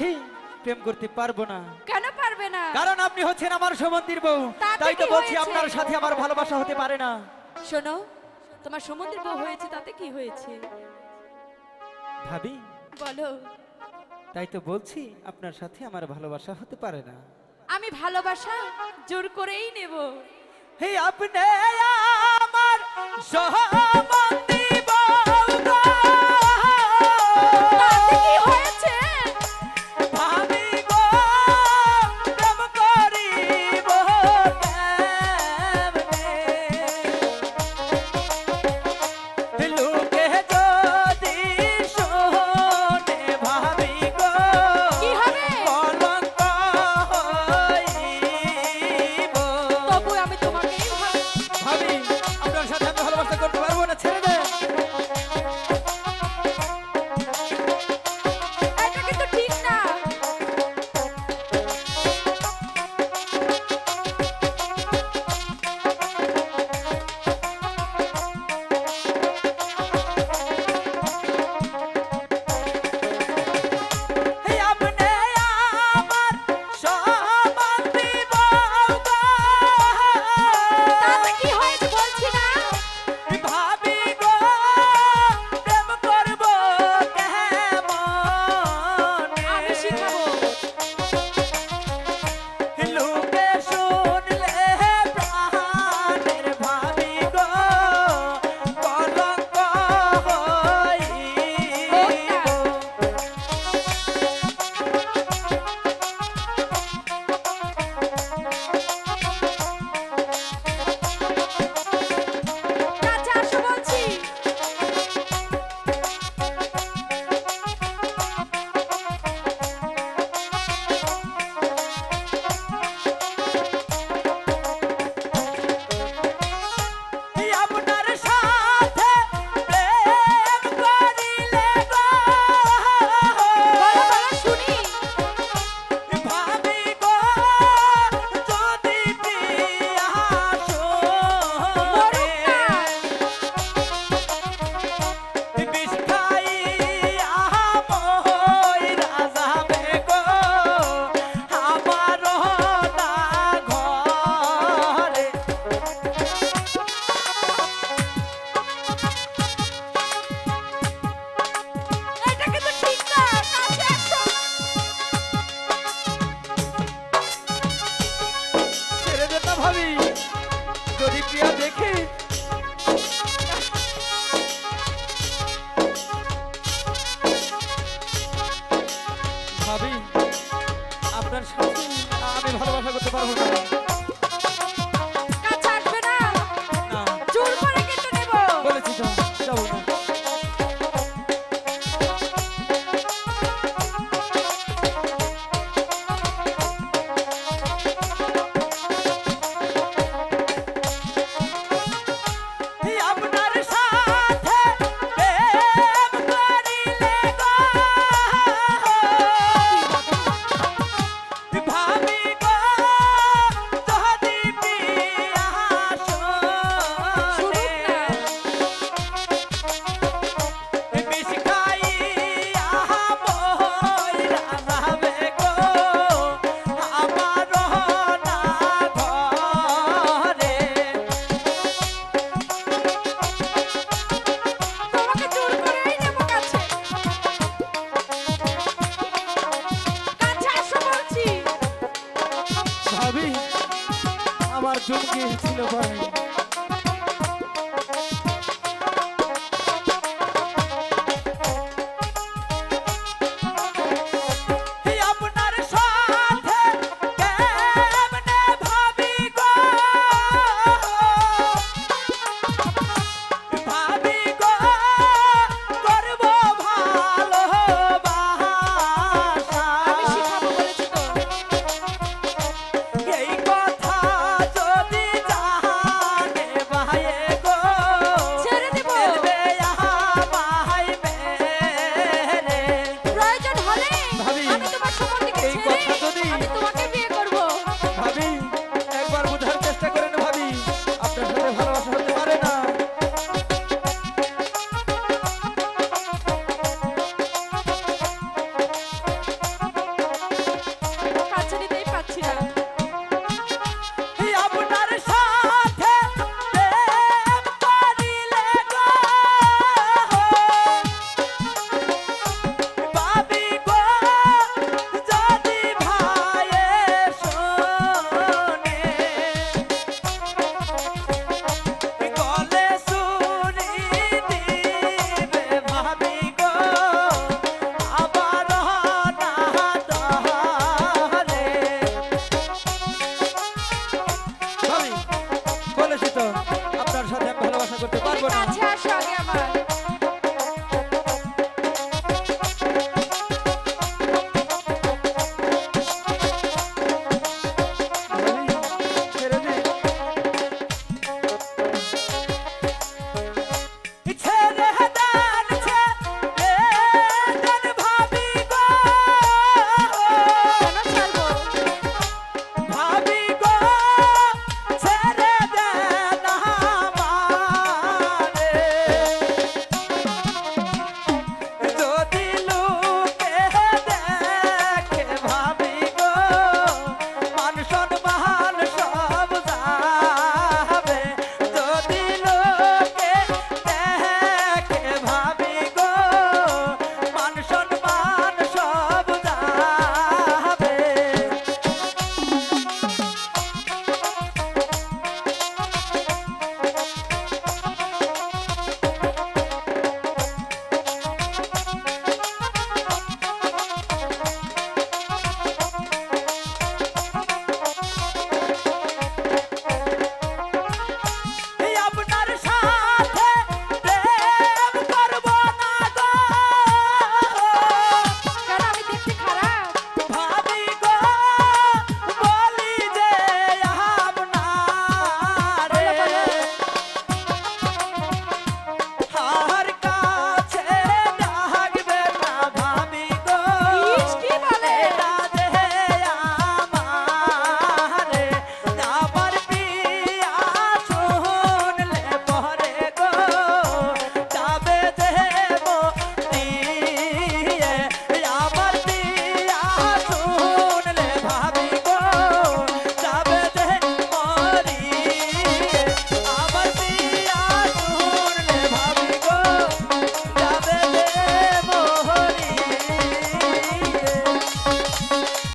প্রেম করতে পারবো না। কেন পারবে না? কারণ আপনি হচ্ছেন আমার সমন্দির বউ, তাই তো বলছি আপনার সাথে আমার ভালোবাসা হতে পারে না। শোনো, তোমার সমন্দির বউ হয়েছে তাতে কি হয়েছে? ভাবি বলো। তাই তো বলছি আপনার সাথে আমার ভালোবাসা হতে পারে না। আমি ভালোবাসা জোর করেই নেব। হে আপনি আমার সমন্দি বউ গো, তাতে কি হয়েছে? ভাবি গো প্রেম করিব কেমনে, লোকে যদি শোনে ভাবি গো কি হবে? কলঙ্ক হইব। তবু আমি তোমাকেই ভাবি আপনার সাথে আমি ভালোবাসা করতে পারবো না, ছেড়ে দেন। এটা কিন্তু ঠিক না। হে আপনি আমার সমন্দি বউ গো, তাতে কি হয়েছে বলছি না? ভাবি গো প্রেম করব কেমনে, আমি শিখাবো। লোকে শুনলে প্রাণের ভাবি গো কলঙ্ক হইব। কাছে আসো বলছি। আপনার সাথে প্রেম করিলে গো, বলো বলো শুনি। ভাবি গো যদি পিয়া মরুক না। বিষ খাইয়া মইরা যাবে গো, আমারও না ঘরে। এটা কিন্তু ঠিক না। কাছে আসো। ছেড়ে দে না ভাবি, যদি প্রিয়া দেখে ভাবি আপনার সাথে আমি ভালোবাসা করতে পারবো না। কাছে আসবে না। না জোর করে কিন্তু নেব। বলেছি তো যাবো না। আপনার সাথে প্রেম করিলে গো, ভাবি গো যদি পিয়া শুনুক না। বিষ খাইয়া মইরা যাবে গো, আমারও না ঘরে। তোমাকে জোর করেই নেব কাছে। কাছে আসো বলছি। ভাবি আমার চমকে ছিল ভাই।